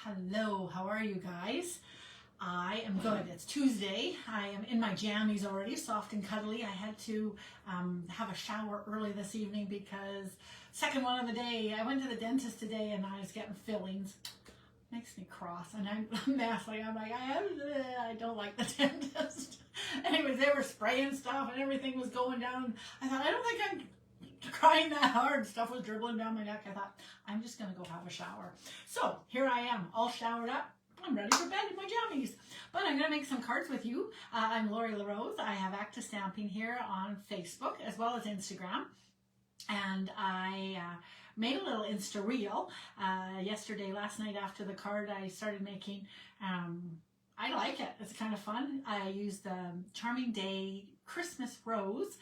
Hello, how are you guys? I am good. It's Tuesday. I am in my jammies already, soft and cuddly. I had to have a shower early this evening because second one of the day, I went to the dentist today and I was getting fillings. Makes me cross and I'm messing. I'm like, I don't like the dentist. Anyways, they were spraying stuff and everything was going down. I thought, I don't think I'm crying that hard. Stuff was dribbling down my neck. I thought, I'm just going to go have a shower. So here I am, all showered up. I'm ready for bed in my jammies. But I'm going to make some cards with you. I'm Lori LaRose. I have Active Stamping here on Facebook as well as Instagram. And I made a little Insta reel yesterday, last night after the card I started making. I like it. It's kind of fun. I used the Charming Day Christmas rose.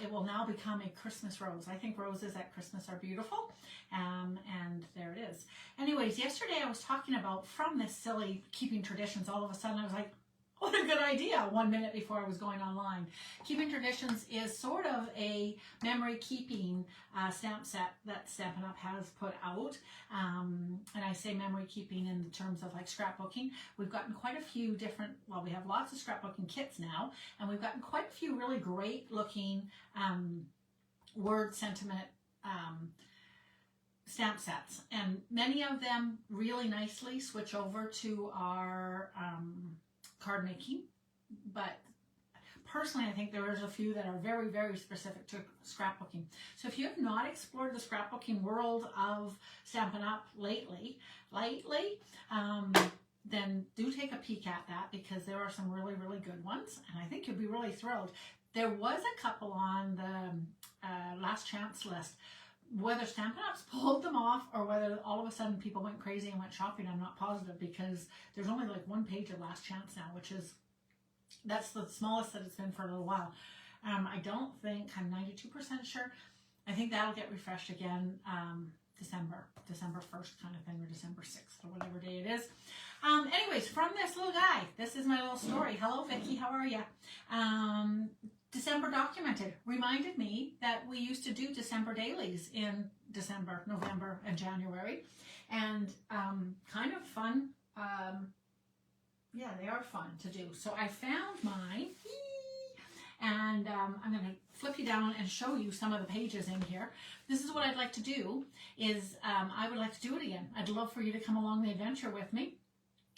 It will now become a Christmas rose. I think roses at Christmas are beautiful. And there it is. Anyways, yesterday I was talking about from this silly keeping traditions. All of a sudden I was like, what a good idea 1 minute before I was going online. Keeping Traditions is sort of a memory keeping stamp set that Stampin' Up! Has put out. And I say memory keeping in terms of like scrapbooking. We've gotten quite a few different, well, we have lots of scrapbooking kits now, and we've gotten quite a few really great looking word sentiment stamp sets. And many of them really nicely switch over to our card making, but personally I think there is a few that are very, very specific to scrapbooking. So if you have not explored the scrapbooking world of Stampin' Up! lately, then do take a peek at that because there are some really, really good ones, and I think you'll be really thrilled. There was a couple on the last chance list. Whether Stampin' Up's pulled them off or whether all of a sudden people went crazy and went shopping, I'm not positive because there's only like one page of last chance now, which is, that's the smallest that it's been for a little while. I don't think, I'm 92% sure. I think that'll get refreshed again December 1st kind of thing, or December 6th or whatever day it is. Anyways, from this little guy, this is my little story. Hello, Vicky, how are you? December Documented reminded me that we used to do December dailies in December, November, and January, and kind of fun. Yeah, they are fun to do. So I found mine, and I'm going to flip you down and show you some of the pages in here. This is what I'd like to do, is I would like to do it again. I'd love for you to come along the adventure with me.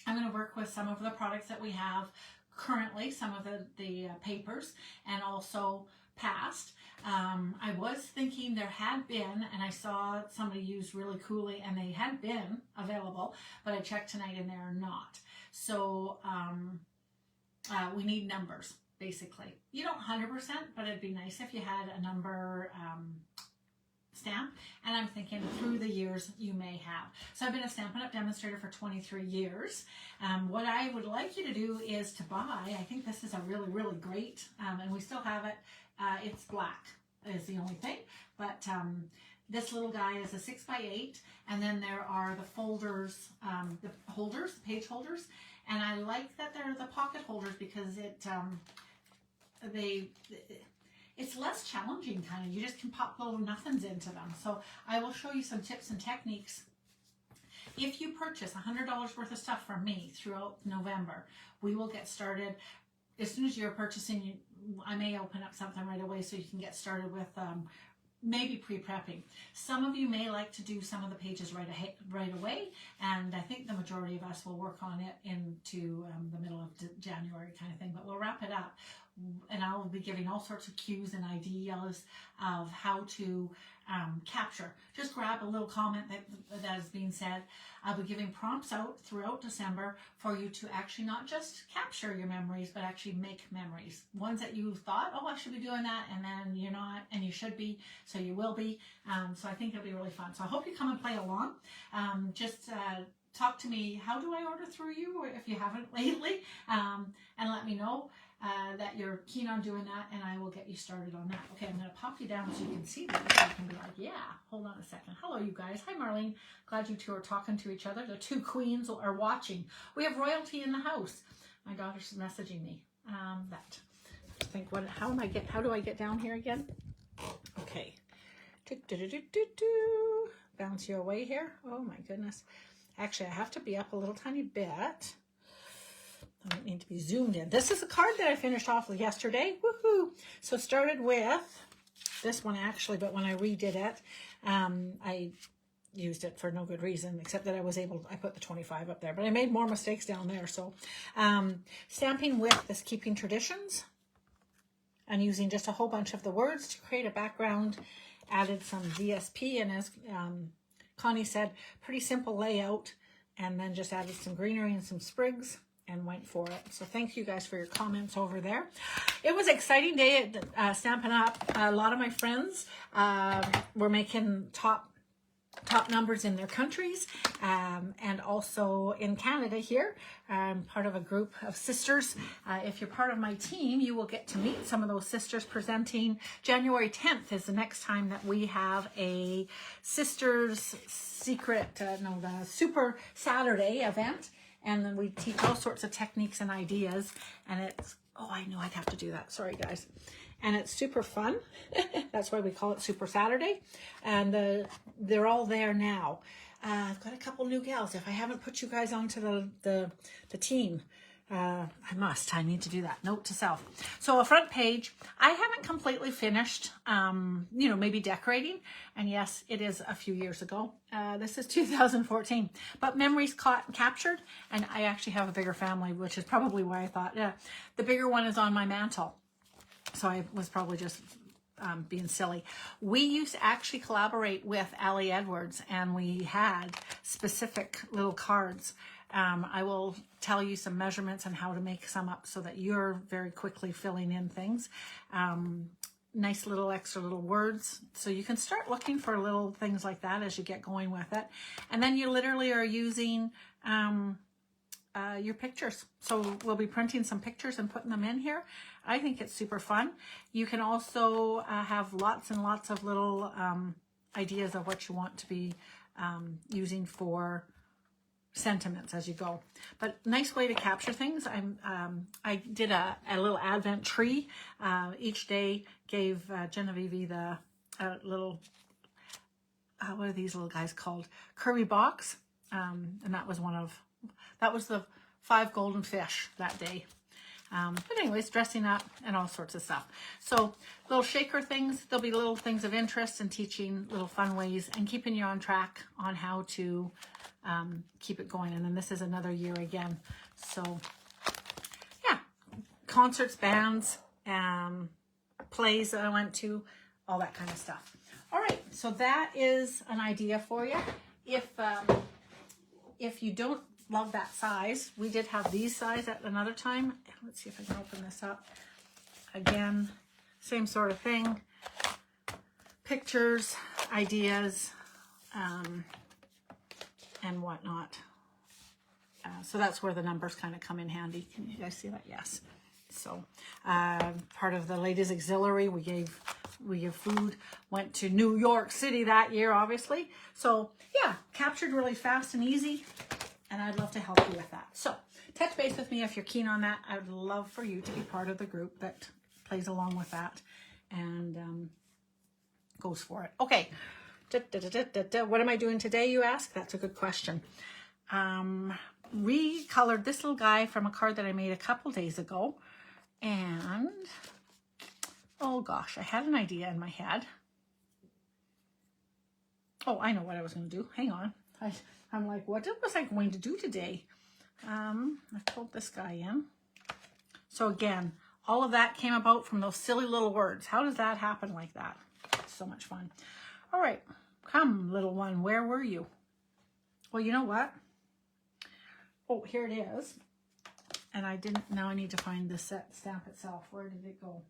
I'm going to work with some of the products that we have currently, some of the papers, and also past. I was thinking there had been, and I saw somebody use Really Coolly, and they had been available, but I checked tonight and they're not. So we need numbers, basically. You don't 100%, but it'd be nice if you had a number stamp, and I'm thinking through the years you may have. So I've been a Stampin' Up! Demonstrator for 23 years. What I would like you to do is to buy, I think this is a really, really great, and we still have it, it's black is the only thing, but this little guy is a 6x8, and then there are the folders, the page holders, and I like that they're the pocket holders because it's less challenging kind of. You just can pop little nothings into them. So I will show you some tips and techniques. If you purchase $100 worth of stuff from me throughout November, we will get started. As soon as you're purchasing, I may open up something right away so you can get started with maybe pre-prepping. Some of you may like to do some of the pages right away, and I think the majority of us will work on it into the middle of January kind of thing, but we'll wrap it up. And I'll be giving all sorts of cues and ideas of how to capture. Just grab a little comment that is being said. I'll be giving prompts out throughout December for you to actually not just capture your memories, but actually make memories. Ones that you thought, oh, I should be doing that, and then you're not, and you should be, so you will be. So I think it'll be really fun. So I hope you come and play along. Talk to me, how do I order through you, or if you haven't lately, and let me know that you're keen on doing that, and I will get you started on that. Okay, I'm going to pop you down so you can see that. So you can be like, yeah, hold on a second. Hello, you guys. Hi, Marlene. Glad you two are talking to each other. The two queens are watching. We have royalty in the house. My daughter's messaging me. That. I think, how do I get down here again? Okay. Bounce you away here. Oh, my goodness. Actually, I have to be up a little tiny bit. I might need to be zoomed in. This is a card that I finished off with yesterday. Woohoo! So started with this one actually, but when I redid it, I used it for no good reason, except that I put the 25 up there, but I made more mistakes down there. So stamping with this Keeping Traditions and using just a whole bunch of the words to create a background, added some DSP, and as Connie said, pretty simple layout, and then just added some greenery and some sprigs and went for it. So thank you guys for your comments over there. It was an exciting day at Stampin' Up. A lot of my friends were making top numbers in their countries, and also in Canada here. I'm part of a group of sisters. If you're part of my team, you will get to meet some of those sisters presenting. January 10th is the next time that we have a Sisters Secret, the Super Saturday event. And then we teach all sorts of techniques and ideas. And it's, oh, I knew I'd have to do that. Sorry, guys. And it's super fun. That's why we call it Super Saturday. And they're all there now. I've got a couple new gals. If I haven't put you guys onto the team, I need to do that. Note to self. So a front page, I haven't completely finished, maybe decorating. And yes, it is a few years ago. This is 2014, but memories captured. And I actually have a bigger family, which is probably why I thought, the bigger one is on my mantle. So I was probably just being silly. We used to actually collaborate with Allie Edwards, and we had specific little cards. I will tell you some measurements and how to make some up so that you're very quickly filling in things. Nice little extra little words. So you can start looking for little things like that as you get going with it. And then you literally are using your pictures. So we'll be printing some pictures and putting them in here. I think it's super fun. You can also have lots and lots of little ideas of what you want to be using for sentiments as you go. But nice way to capture things. I did a little advent tree. Each day gave Genevieve the little, what are these little guys called? Kirby box. And that was the 5 golden fish that day. But anyways, dressing up and all sorts of stuff. So little shaker things, there'll be little things of interest and teaching little fun ways and keeping you on track on how to keep it going. And then this is another year again. So yeah, concerts, bands, plays that I went to, all that kind of stuff. All right, so that is an idea for you. If you don't love that size, we did have these size at another time. Let's see if I can open this up. Again, same sort of thing. Pictures, ideas, and whatnot. So that's where the numbers kind of come in handy. Can you guys see that? Yes. So part of the ladies auxiliary, we gave food, went to New York City that year, obviously. So yeah, captured really fast and easy. And I'd love to help you with that. So touch base with me if you're keen on that. I would love for you to be part of the group that plays along with that and goes for it. Okay. What am I doing today, you ask? That's a good question. Recolored this little guy from a card that I made a couple days ago. And, oh gosh, I had an idea in my head. Oh, I know what I was going to do. Hang on. I'm like, what was I going to do today? I pulled this guy in. So again, all of that came about from those silly little words. How does that happen like that? It's so much fun. All right, come little one, where were you? Well, you know what? Oh, here it is. And now I need to find the stamp itself. Where did it go?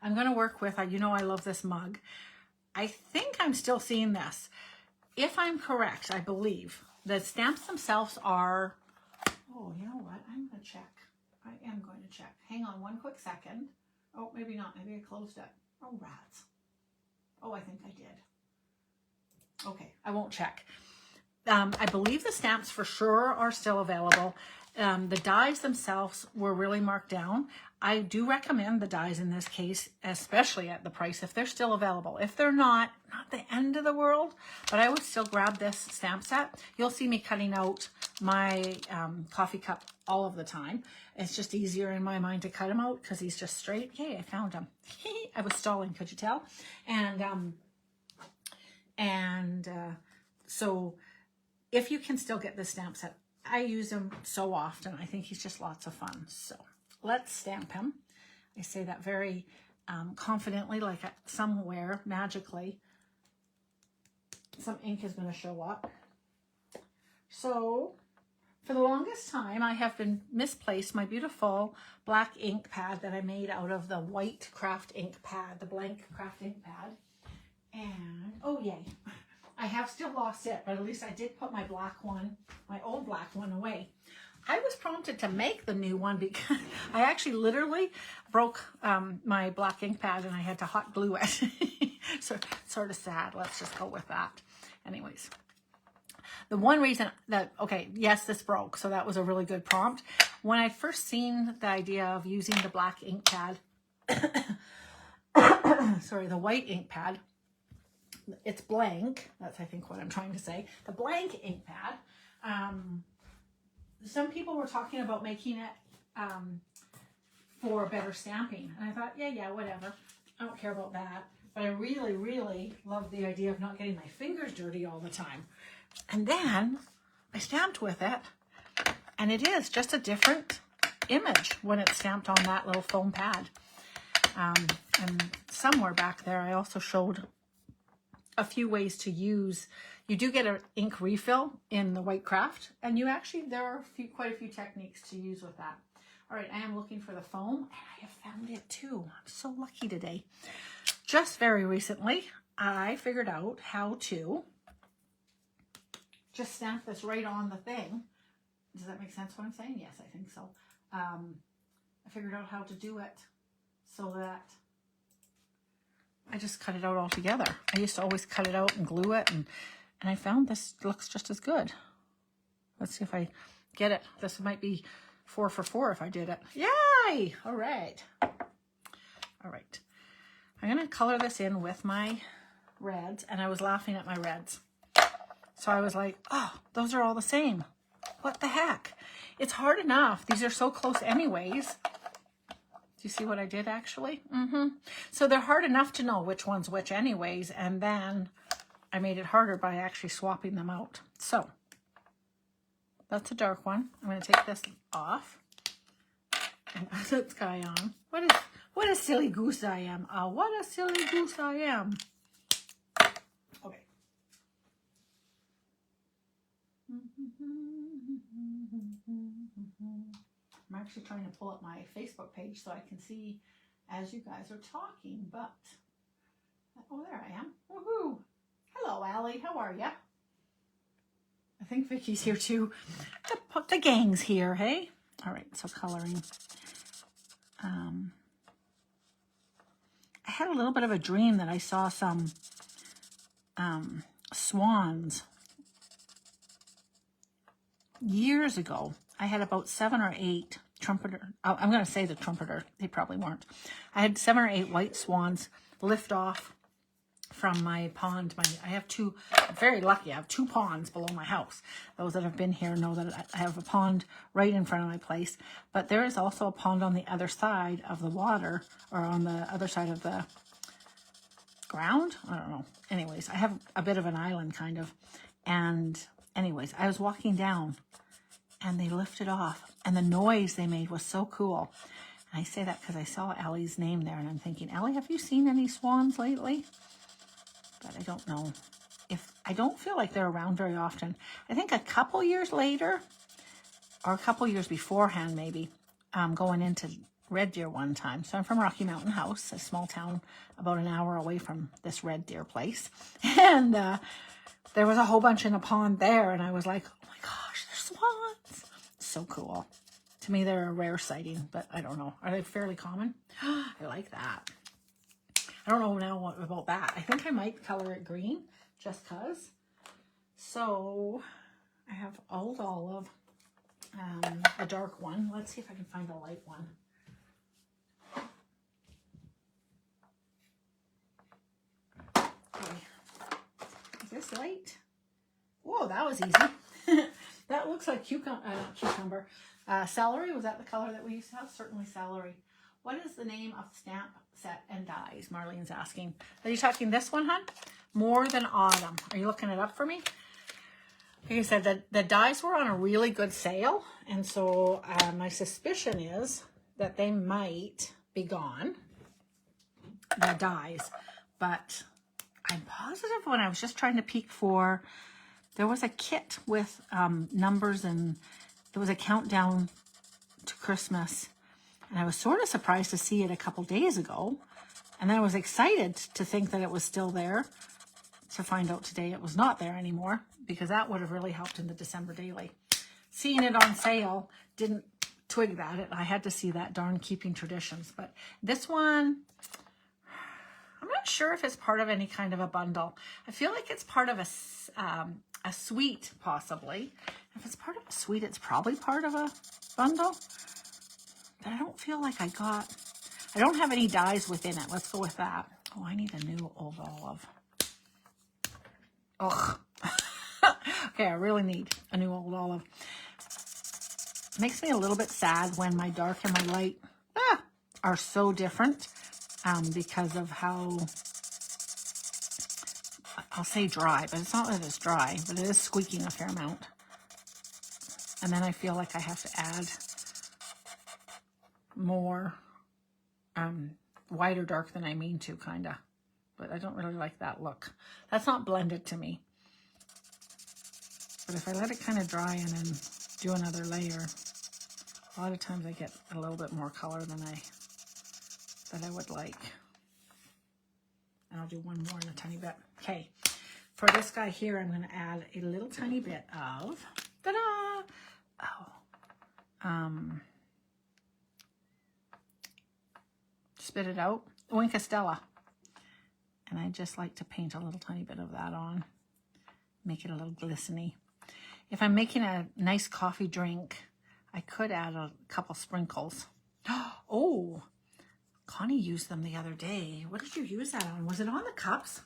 I'm going to work with, I love this mug. I think I'm still seeing this. If I'm correct, I believe the stamps themselves are, oh, you know what? I'm going to check. I am going to check. Hang on one quick second. Oh, maybe not. Maybe I closed it. Oh, rats. Oh, I think I did. Okay, I won't check. I believe the stamps for sure are still available. The dies themselves were really marked down. I do recommend the dies in this case, especially at the price, if they're still available. If they're not the end of the world, but I would still grab this stamp set. You'll see me cutting out my coffee cup all of the time. It's just easier in my mind to cut him out because he's just straight. Yay, I found him. I was stalling, could you tell? So if you can still get this stamp set, I use him so often. I think he's just lots of fun. So let's stamp him. I say that very confidently, like somewhere magically some ink is going to show up. So for the longest time, I have been misplaced my beautiful black ink pad that I made out of the white craft ink pad, the blank craft ink pad. And, oh yay, I have still lost it, but at least I did put my black one, my old black one away. I was prompted to make the new one because I actually literally broke my black ink pad and I had to hot glue it. So sort of sad. Let's just go with that. Anyways, the one reason that, okay, yes, this broke. So that was a really good prompt. When I first seen the idea of using the black ink pad, sorry, the white ink pad, it's blank. That's, I think, what I'm trying to say. The blank ink pad. Some people were talking about making it for better stamping. And I thought, yeah, whatever. I don't care about that. But I really, really love the idea of not getting my fingers dirty all the time. And then I stamped with it. And it is just a different image when it's stamped on that little foam pad. And somewhere back there, I also showed a few ways to use. You do get an ink refill in the white craft, and you actually, there are quite a few techniques to use with that. All right, I am looking for the foam, and I have found it too. I'm so lucky today. Just very recently, I figured out how to just stamp this right on the thing. Does that make sense what I'm saying? Yes, I think so. I figured out how to do it so that I just cut it out all together. I used to always cut it out and glue it, and I found this looks just as good. Let's see if I get it. This might be 4 for 4 if I did it. Yay! All right. All right. I'm going to color this in with my reds, and I was laughing at my reds. So I was like, oh, those are all the same. What the heck? It's hard enough. These are so close anyways. Do you see what I did actually? So they're hard enough to know which one's which anyways, and then I made it harder by actually swapping them out. So that's a dark one. I'm going to take this off and put this guy on. What a silly goose I am. What a silly goose I am. Okay. I'm actually trying to pull up my Facebook page so I can see as you guys are talking, but, oh, there I am. Woohoo! Hello, Allie. How are ya? I think Vicky's here too. The gang's here, hey? All right, so coloring. I had a little bit of a dream that I saw some swans years ago. I had about 7 or 8 trumpeter. Oh, I'm going to say the trumpeter. They probably weren't. I had 7 or 8 white swans lift off from my pond. I have 2, I'm very lucky. I have 2 ponds below my house. Those that have been here know that I have a pond right in front of my place. But there is also a pond on the other side of the water, or on the other side of the ground. I don't know. Anyways, I have a bit of an island kind of. And anyways, I was walking down and they lifted off, and the noise they made was so cool. And I say that because I saw Allie's name there, and I'm thinking, Allie, have you seen any swans lately? But I don't know. I don't feel like they're around very often. I think a couple years later, or a couple years beforehand maybe, going into Red Deer one time. So I'm from Rocky Mountain House, a small town about an hour away from this Red Deer place. And there was a whole bunch in a pond there, and I was like, oh my gosh, there's swans. So cool. To me, they're a rare sighting, but I don't know. Are they fairly common? I like that. I don't know now what about that. I think I might color it green just because. So I have Old Olive, a dark one. Let's see if I can find a light one. Okay. Is this light? Whoa, that was easy. That looks like cucumber. Celery, was that the color that we used to have? Certainly celery. What is the name of stamp set and dies? Marlene's asking. Are you talking this one, hon? More Than Autumn. Are you looking it up for me? Like I said, the dies were on a really good sale. And so my suspicion is that they might be gone, the dies. But I'm positive when I was just trying to peek for, there was a kit with numbers, and there was a countdown to Christmas. And I was sort of surprised to see it a couple days ago. And then I was excited to think that it was still there, to find out today it was not there anymore, because that would have really helped in the December daily. Seeing it on sale, didn't twig that. I had to see that darn Keeping Traditions. But this one, I'm not sure if it's part of any kind of a bundle. I feel like it's part of a suite, possibly. If it's part of a suite, it's probably part of a bundle. But I don't feel like I don't have any dies within it. Let's go with that. Oh, I need a new Old Olive. Ugh. Okay, I really need a new Old Olive. It makes me a little bit sad when my dark and my light are so different because of how, I'll say dry, but it's not that it's dry, but it is squeaking a fair amount. And then I feel like I have to add more white or dark than I mean to, kind of. But I don't really like that look. That's not blended to me. But if I let it kind of dry and then do another layer, a lot of times I get a little bit more color than I would like. And I'll do one more in a tiny bit. Okay, for this guy here, I'm going to add a little tiny bit of, ta-da! Oh, spit it out, Winkastella. And I just like to paint a little tiny bit of that on, make it a little glistening. If I'm making a nice coffee drink, I could add a couple sprinkles. Oh, Connie used them the other day. What did you use that on? Was it on the cups?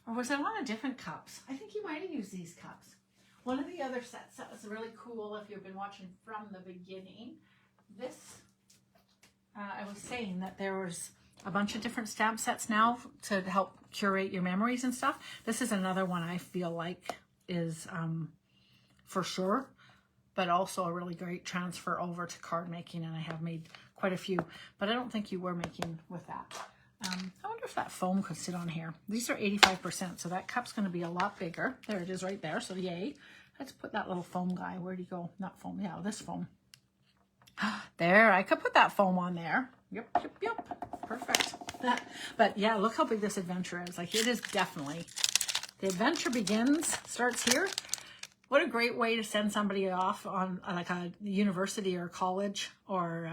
Or was it on a different cups? I think you might have used these cups. One of the other sets that was really cool, if you've been watching from the beginning, this, I was saying that there was a bunch of different stamp sets now to help curate your memories and stuff. This is another one I feel like is for sure, but also a really great transfer over to card making, and I have made quite a few, but I don't think you were making with that. I wonder if that foam could sit on here. These are 85%, so that cup's going to be a lot bigger. There it is right there, so yay. Let's put that little foam guy. Where'd he go? Not foam, yeah, this foam. There, I could put that foam on there. Yep. Perfect. But yeah, look how big this adventure is. Like, it is definitely, the adventure starts here. What a great way to send somebody off on like a university or college, or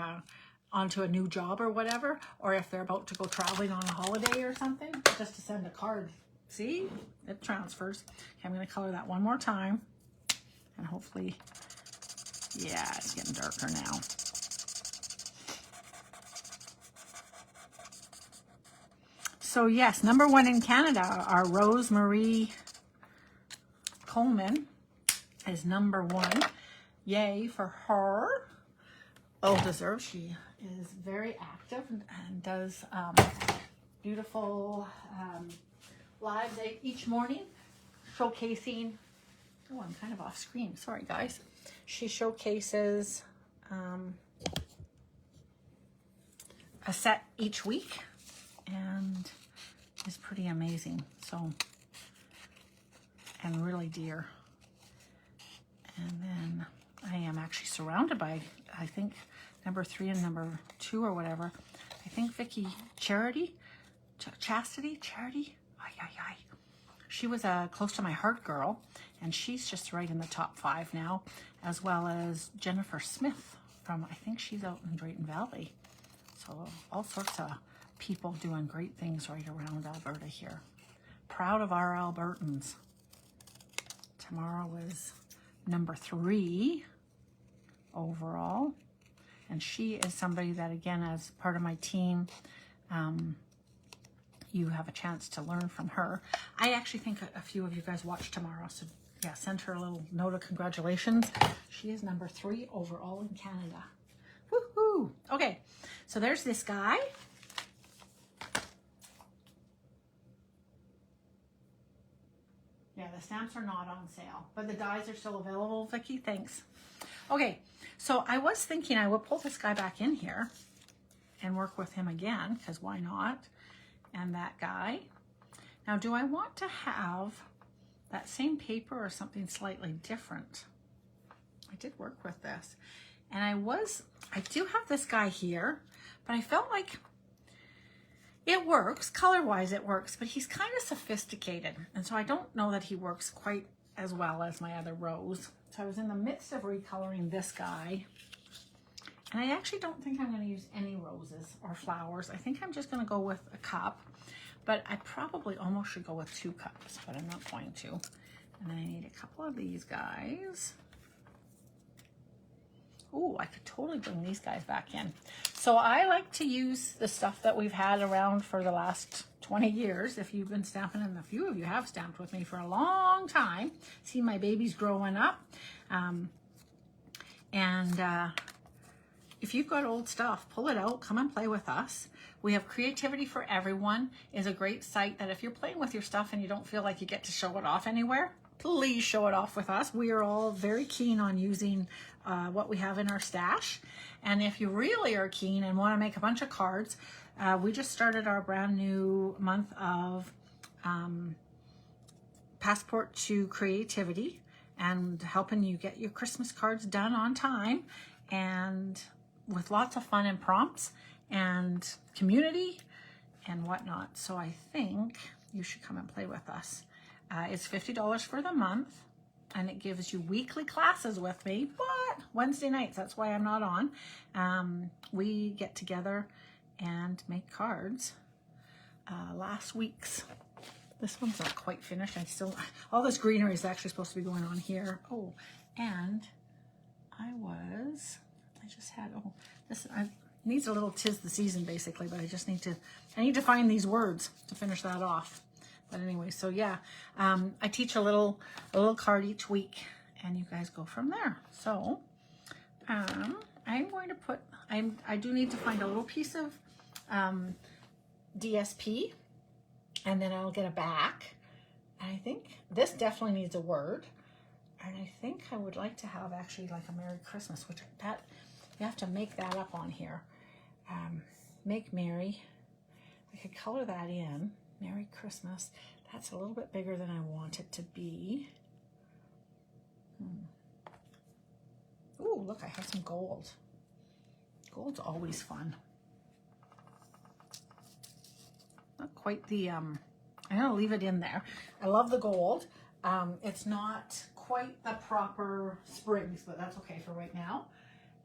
onto a new job or whatever, or if they're about to go traveling on a holiday or something, just to send a card. See, it transfers. Okay, I'm going to color that one more time, and hopefully, yeah, it's getting darker now. So yes, #1 in Canada, our Rosemarie Coleman is #1. Yay for her. Well deserved. She is very active and does beautiful lives each morning, showcasing. Oh, I'm kind of off screen. Sorry, guys. She showcases a set each week, and is pretty amazing. So, and really dear. And then I am actually surrounded by, I think, #3 and #2 or whatever. I think Vicky Chastity. Ay. She was a close to my heart girl, and she's just right in the top 5 now, as well as Jennifer Smith from, I think she's out in Drayton Valley. So all sorts of people doing great things right around Alberta here. Proud of our Albertans. Tomorrow is #3 overall, and she is somebody that, again, as part of my team, you have a chance to learn from her. I actually think a few of you guys watch tomorrow, so yeah, send her a little note of congratulations. She is number 3 overall in Canada. Woohoo! Okay, so there's this guy. Yeah, the stamps are not on sale, but the dies are still available. Vicki, thanks. Okay, so I was thinking I would pull this guy back in here and work with him again, because why not? And that guy. Now, do I want to have that same paper or something slightly different? I did work with this. And I do have this guy here, but I felt like it works. Color-wise, it works, but he's kind of sophisticated. And so I don't know that he works quite as well as my other rose. So I was in the midst of recoloring this guy. And I actually don't think I'm going to use any roses or flowers. I think I'm just going to go with a cup. But I probably almost should go with 2 cups, but I'm not going to. And then I need a couple of these guys. Ooh, I could totally bring these guys back in. So I like to use the stuff that we've had around for the last 20 years. If you've been stamping, and a few of you have stamped with me for a long time, see my babies growing up. If you've got old stuff, pull it out, come and play with us. We have Creativity for Everyone is a great site that if you're playing with your stuff and you don't feel like you get to show it off anywhere, please show it off with us. We are all very keen on using what we have in our stash. And if you really are keen and want to make a bunch of cards, we just started our brand new month of Passport to Creativity and helping you get your Christmas cards done on time and with lots of fun and prompts and community and whatnot. So I think you should come and play with us. It's $50 for the month, and it gives you weekly classes with me, but Wednesday nights, that's why I'm not on. We get together and make cards. Last week's, this one's not quite finished. All this greenery is actually supposed to be going on here. Oh, and I needs a little 'tis the season basically, but I need to find these words to finish that off. But anyway, so yeah, I teach a little card each week, and you guys go from there. So I'm going to put, I do need to find a little piece of DSP, and then I'll get a back. And I think this definitely needs a word. And I think I would like to have actually like a Merry Christmas, which that you have to make that up on here. Make Merry. I could color that in. Merry Christmas. That's a little bit bigger than I want it to be. Ooh, look, I have some gold. Gold's always fun. Not quite the, I'm gonna leave it in there. I love the gold. It's not quite the proper springs, but that's okay for right now.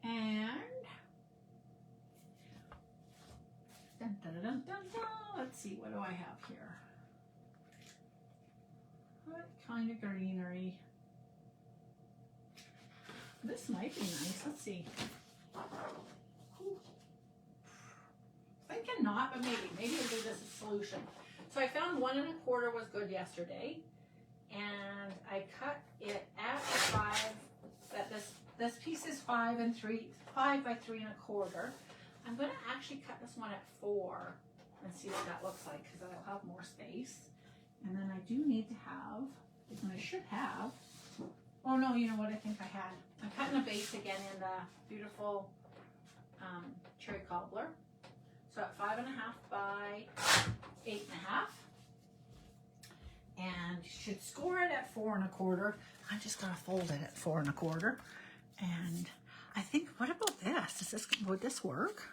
And dun, dun, dun, dun, dun. Let's see, what do I have here? What kind of greenery? This might be nice. Let's see. Ooh. Thinking not, but maybe it'll be this solution. So I found 1 1/4 was good yesterday, and I cut it at 5. That this piece is 5 by 3 1/4. I'm going to actually cut this one at 4 and see what that looks like, because I'll have more space. And then I do need to have, and I should have, oh no, you know what I think I had? I'm cutting a base again in the beautiful cherry cobbler. So at 5 1/2 by 8 1/2. And you should score it at 4 1/4. I'm just going to fold it at 4 1/4. And I think, what about this? Would this work?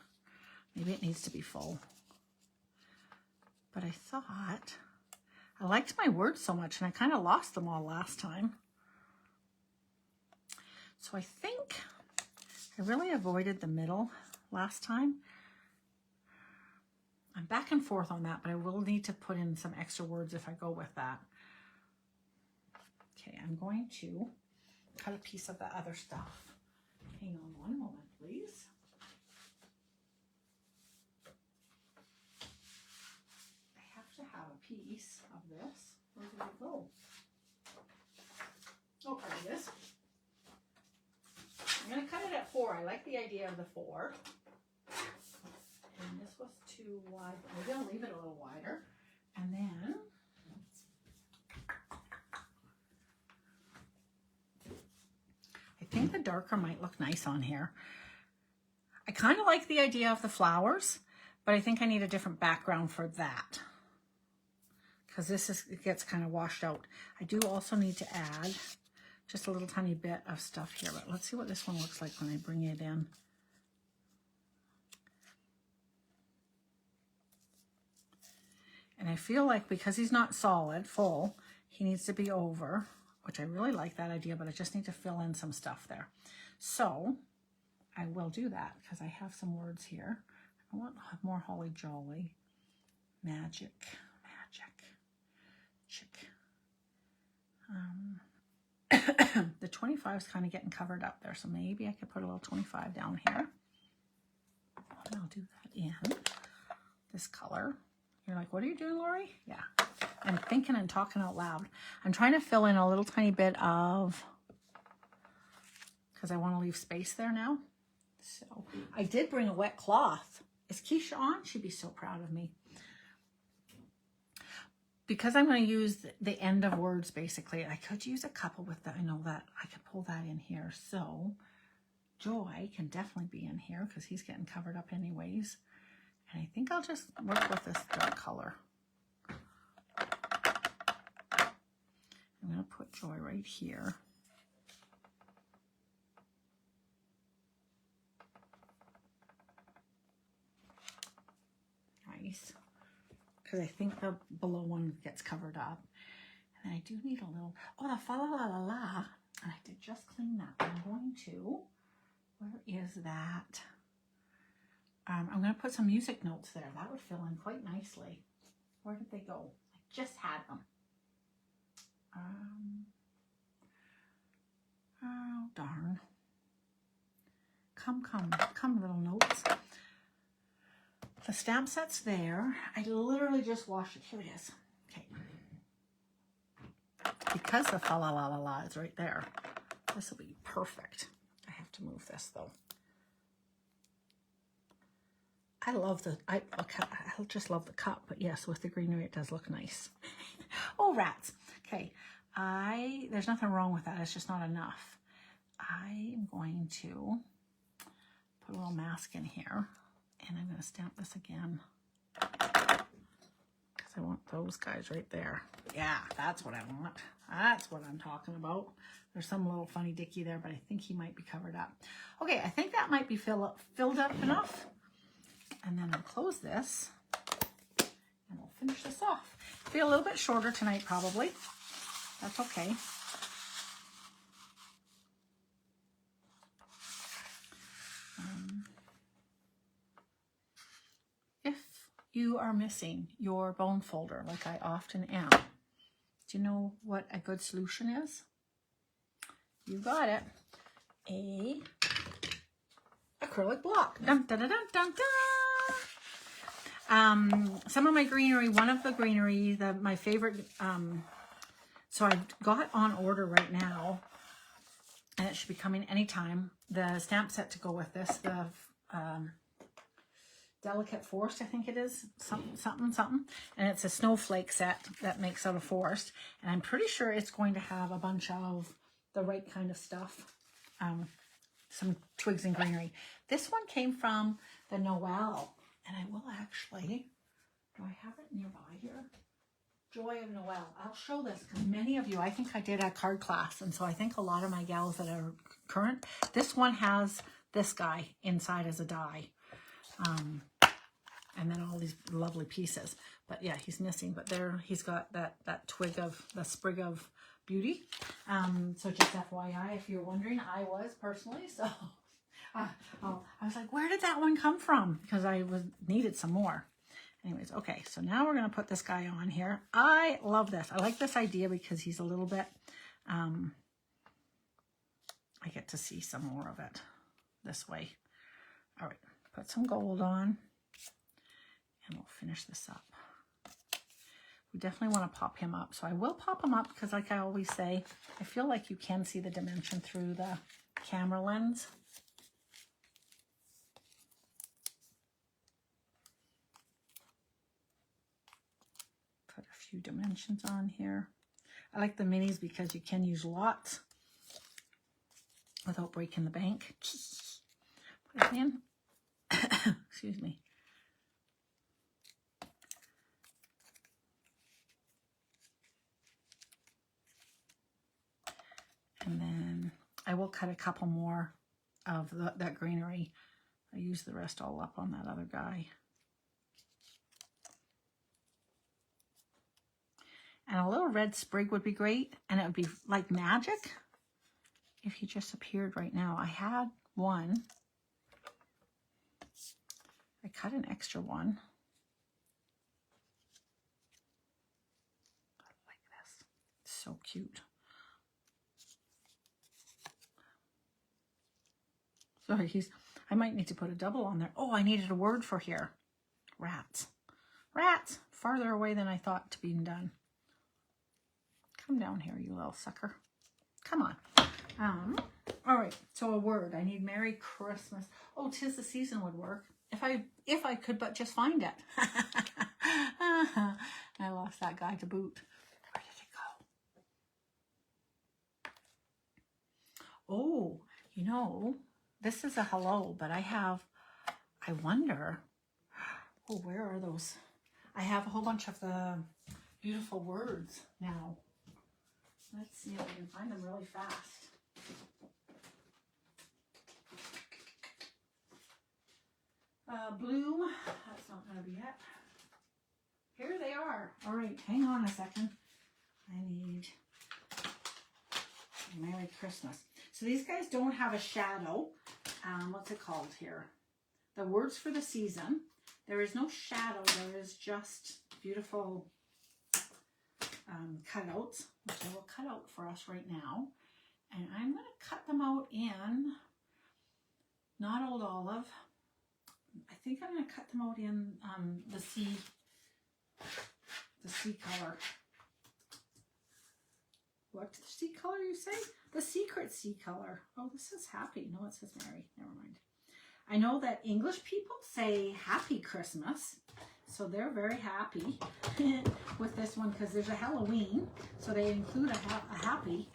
Maybe it needs to be full. But I thought, I liked my words so much and I kind of lost them all last time. So I think I really avoided the middle last time. I'm back and forth on that, but I will need to put in some extra words if I go with that. Okay, I'm going to cut a piece of the other stuff. Hang on one moment, please. I have Where did it go? Oh, there it is. I'm going to cut it at 4. I like the idea of the 4. And this was too wide. Maybe I'll leave it a little wider. And then I think the darker might look nice on here. I kind of like the idea of the flowers, but I think I need a different background for that, because it gets kind of washed out. I do also need to add just a little tiny bit of stuff here, but let's see what this one looks like when I bring it in. And I feel like because he's not solid, full, he needs to be over, which I really like that idea, but I just need to fill in some stuff there. So I will do that because I have some words here. I want more holly jolly, magic, chick. The 25 is kind of getting covered up there, so maybe I could put a little 25 down here. And I'll do that in this color. You're like, what are you doing, Lori? Yeah, I'm thinking and talking out loud. I'm trying to fill in a little tiny bit of, because I want to leave space there now. So I did bring a wet cloth. Is Keisha on? She'd be so proud of me. Because I'm going to use the end of words, basically, I could use a couple with that. I know that I could pull that in here. So Joy can definitely be in here because he's getting covered up anyways. And I think I'll just work with this dark color. I'm going to put Joy right here. Nice. Because I think the below one gets covered up. And I do need a little, oh, the fa la la la la. And I did just clean that. I'm going to, where is that? I'm going to put some music notes there. That would fill in quite nicely. Where did they go? I just had them. Oh, darn. Come, little notes. The stamp set's there. I literally just washed it. Here it is. Okay. Because the fa la la la la is right there, this will be perfect. I have to move this though. I love I just love the cup, but yes, with the greenery, it does look nice. Oh, rats. Okay. There's nothing wrong with that. It's just not enough. I am going to put a little mask in here, and I'm going to stamp this again because I want those guys right there. Yeah, that's what I want. That's what I'm talking about. There's some little funny dicky there, but I think he might be covered up. Okay, I think that might be filled up enough. And then I'll close this and we'll finish this off. It'll be a little bit shorter tonight, probably. That's okay. If you are missing your bone folder, like I often am, do you know what a good solution is? You got it. A acrylic block. Dun, dun, dun, dun, dun, dun. Some of my greenery, one of the greenery, my favorite, so I've got on order right now, and it should be coming anytime, the stamp set to go with this, the Delicate Forest, I think it is, something, and it's a snowflake set that makes out of forest, and I'm pretty sure it's going to have a bunch of the right kind of stuff, some twigs and greenery. This one came from the Noel. And I will actually, do I have it nearby here? Joy of Noel. I'll show this because many of you, I think I did a card class. And so I think a lot of my gals that are current, this one has this guy inside as a die. And then all these lovely pieces. But yeah, he's missing. But there, he's got that twig of, the sprig of beauty. So just FYI, if you're wondering, I was personally, so... I was like, where did that one come from? Because I needed some more. Anyways, okay, so now we're going to put this guy on here. I love this. I like this idea because he's a little bit, I get to see some more of it this way. All right, put some gold on, and we'll finish this up. we definitely want to pop him up. So I will pop him up because, like I always say, I feel like you can see the dimension through the camera lens. Put a few dimensions on here. I like the minis because you can use lots without breaking the bank. Put it in. Excuse me. And then I will cut a couple more of that greenery. I use the rest all up on that other guy. And a little red sprig would be great. And it would be like magic if he just appeared right now. I had one. I cut an extra one. I like this. It's so cute. Sorry, I might need to put a double on there. Oh, I needed a word for here. Rats. Rats. Farther away than I thought to being done. Come down here, you little sucker. Come on. All right, so a word. I need Merry Christmas. Oh, 'tis the season would work. If I could but just find it. I lost that guy to boot. Where did it go? Oh, you know, this is a hello, but I wonder, oh, where are those? I have a whole bunch of the beautiful words now. Let's see if I can find them really fast. Bloom, that's not going to be it. Here they are. All right, hang on a second. I need Merry Christmas. So these guys don't have a shadow. What's it called here? The words for the season. There is no shadow. There is just beautiful cutouts, which I will cut out for us right now. And I'm going to cut them out in not Old Olive. I think I'm going to cut them out in the sea color. What sea color you say? The secret sea color. Oh, this says happy. No, it says merry. Never mind. I know that English people say happy Christmas. So they're very happy with this one because there's a Halloween. So they include a happy.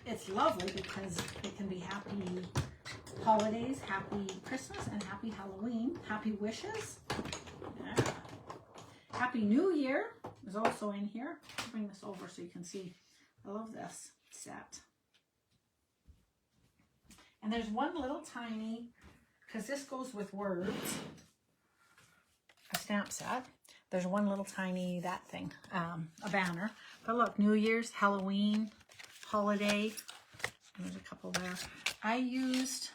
It's lovely because it can be happy holidays, happy Christmas, and happy Halloween. Happy wishes. Yeah. Happy New Year is also in here. I'll bring this over so you can see. I love this set. And there's one little tiny, because this goes with words, a stamp set. There's one little tiny, that thing, a banner. But look, New Year's, Halloween, holiday. And there's a couple there. I used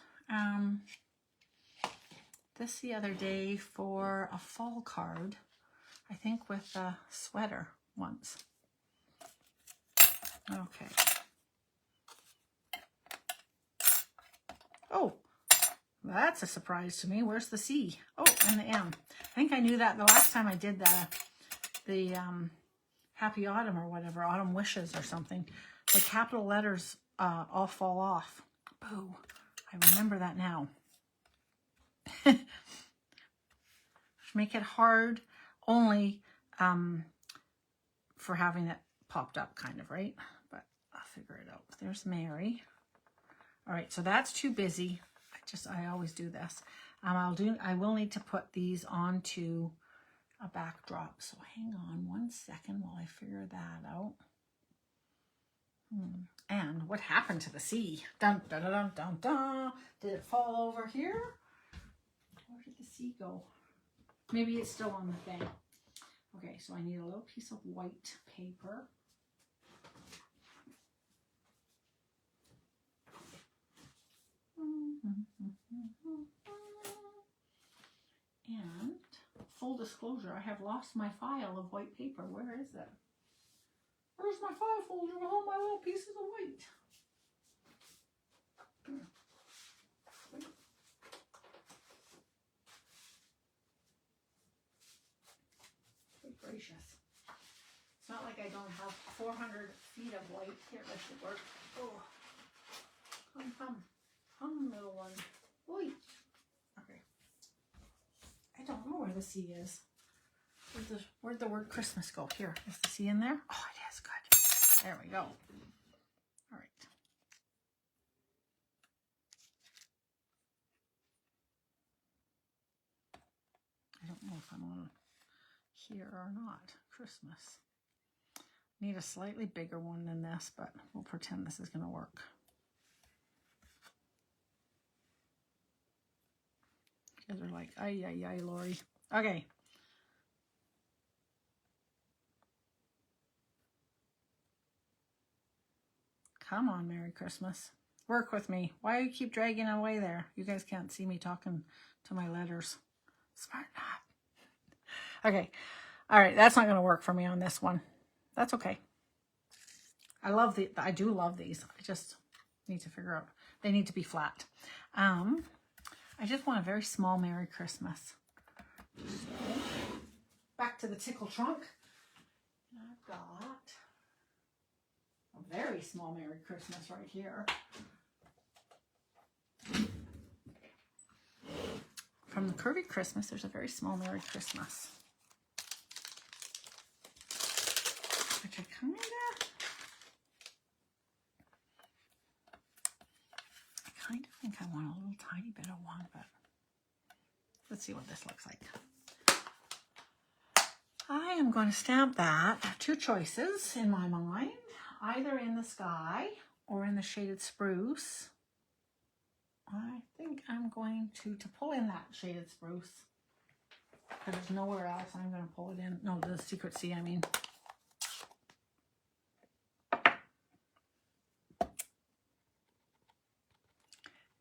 this the other day for a fall card. I think with a sweater once. Okay. Oh, that's a surprise to me. Where's the C? Oh, and the M. I think I knew that the last time I did the Happy Autumn or whatever, Autumn Wishes or something. The capital letters all fall off. Boo. I remember that now. Make it hard only for having it popped up kind of, right? But I'll figure it out. There's Mary. All right, so that's too busy. I always do this. I will need to put these onto a backdrop. So hang on 1 second while I figure that out. And what happened to the C? Dun, dun, dun, dun, dun, dun. Did it fall over here? Where did the C go? Maybe it's still on the thing. Okay, so I need a little piece of white paper. And full disclosure, I have lost my file of white paper. Where is it? Where's my file folder with all my little pieces of white? Good gracious. like I don't have 400 feet of white. Here, this should work. Oh, come, little one. Oi. Okay. I don't know where the C is. Where'd the word Christmas go? Here, is the C in there? Oh, it is. Good. There we go. All right. I don't know if I'm on here or not. Christmas. Need a slightly bigger one than this, but we'll pretend this is going to work. You guys are like, ay, ay, ay, Lori. Okay. Come on, Merry Christmas. Work with me. Why do you keep dragging away there? You guys can't see me talking to my letters. Smarten up. Okay. All right. That's not going to work for me on this one. That's okay. I do love these. I just need to figure out. They need to be flat. I just want a very small Merry Christmas. So, back to the tickle trunk. I've got a very small Merry Christmas right here. From the Curvy Christmas, there's a very small Merry Christmas. Which I kind of think I want a little tiny bit of one, but let's see what this looks like. I am going to stamp that. I have two choices in my mind, either in the sky or in the shaded spruce. I think I'm going to pull in that shaded spruce, because there's nowhere else I'm going to pull it in. No, the Secret Sea, I mean.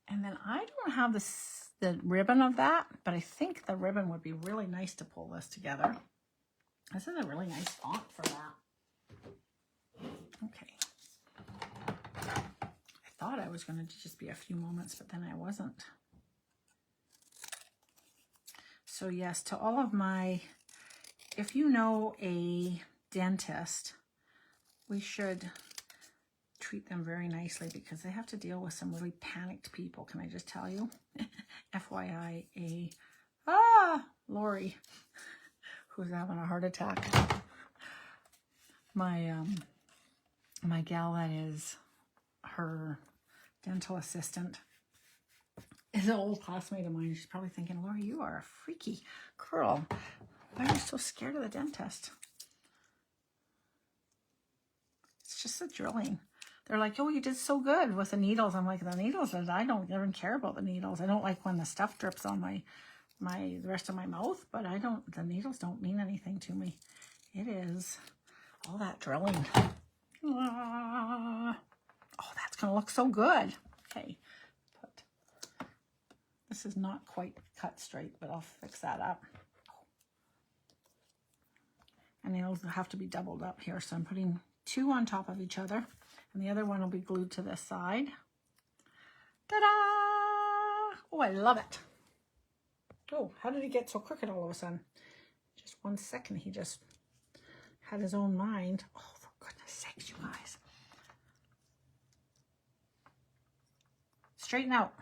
And then I don't have the ribbon of that, but I think the ribbon would be really nice to pull this together. This is a really nice font for that. Okay. I thought I was going to just be a few moments, but then I wasn't. So yes, to all of my, if you know a dentist, we should treat them very nicely, because they have to deal with some really panicked people. Can I just tell you? FYI, Lori, who's having a heart attack. My gal that is her dental assistant is an old classmate of mine. She's probably thinking, Lori, you are a freaky girl. Why are you so scared of the dentist? It's just the drilling. They're like, oh, you did so good with the needles. I'm like, the needles, I don't even care about the needles. I don't like when the stuff drips on the rest of my mouth, but the needles don't mean anything to me. It is all that drilling. Oh, that's going to look so good. Okay. This is not quite cut straight, but I'll fix that up. And they'll have to be doubled up here. So I'm putting two on top of each other, and the other one will be glued to this side. Ta-da! Oh, I love it. Oh, how did he get so crooked all of a sudden? Just 1 second, he just had his own mind. Oh, for goodness sakes, you guys. Straighten out.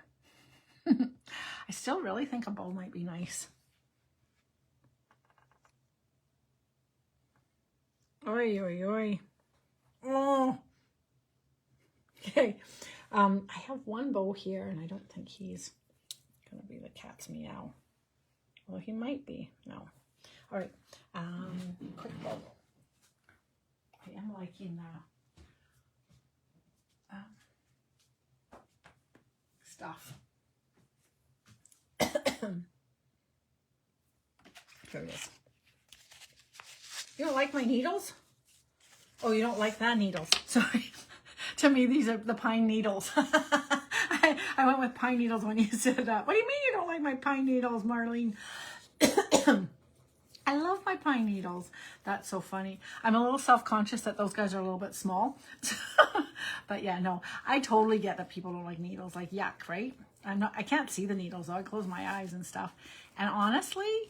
I still really think a bow might be nice. Oi, oi, oi. Oh. Okay. I have one bow here, and I don't think he's going to be the cat's meow. Well, he might be. No. All right. Quick bow. I am liking stuff. Here it is. You don't like my needles? Oh, you don't like that needles. Sorry. To me, these are the pine needles. I went with pine needles when you said that. What do you mean you don't like my pine needles, Marlene? I love my pine needles. That's so funny. I'm a little self-conscious that those guys are a little bit small. But yeah, no, I totally get that people don't like needles. Like, yuck, right? I can't see the needles, though. I close my eyes and stuff. And honestly,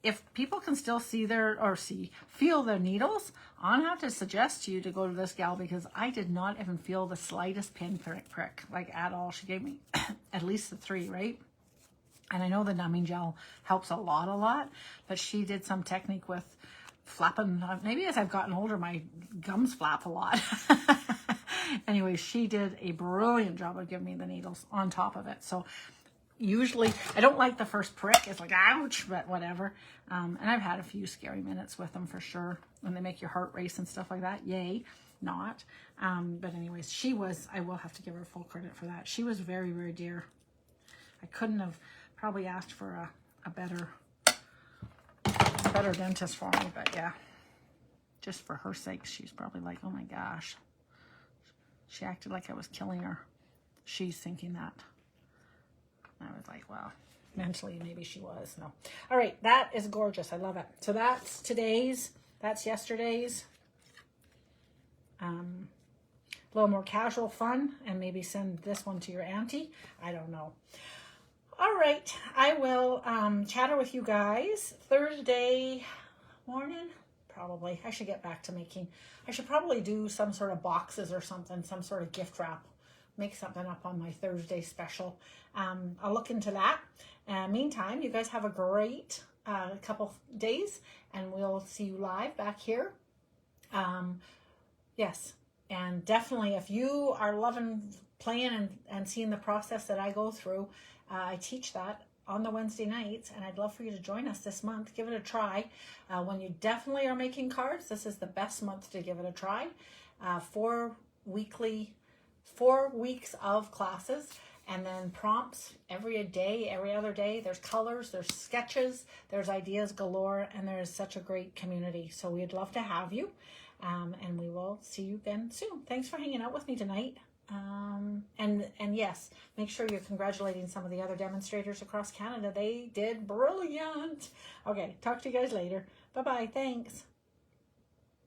if people can still feel their needles, I'm gonna have to suggest to you to go to this gal, because I did not even feel the slightest pin prick, like at all. She gave me at least the 3, right? And I know the numbing gel helps a lot, but she did some technique with flapping. Maybe as I've gotten older, my gums flap a lot. Anyway, she did a brilliant job of giving me the needles on top of it. So usually, I don't like the first prick. It's like, ouch, but whatever. And I've had a few scary minutes with them for sure, when they make your heart race and stuff like that. Yay, not. But anyways, I will have to give her full credit for that. She was very, very dear. I couldn't have probably asked for a better dentist for me, but yeah, just for her sake, she's probably like, oh my gosh. She acted like I was killing her. She's thinking that. I was like, well, mentally, maybe she was. No. All right, that is gorgeous. I love it. So that's today's, that's yesterday's. A little more casual fun, and maybe send this one to your auntie. I don't know. All right, I will chatter with you guys Thursday morning, probably. I should get back to I should probably do some sort of boxes or something, some sort of gift wrap. Make something up on my Thursday special. I'll look into that. Meantime, you guys have a great couple days, and we'll see you live back here. Yes, and definitely if you are loving playing and seeing the process that I go through, I teach that on the Wednesday nights, and I'd love for you to join us this month. Give it a try. When you definitely are making cards, this is the best month to give it a try. 4 weeks of classes, and then prompts every day, every other day. There's colors, there's sketches, there's ideas galore, and there's such a great community. So we'd love to have you, and we will see you again soon. Thanks for hanging out with me tonight. And yes, make sure you're congratulating some of the other demonstrators across Canada. They did brilliant. Okay, talk to you guys later. Bye-bye. Thanks.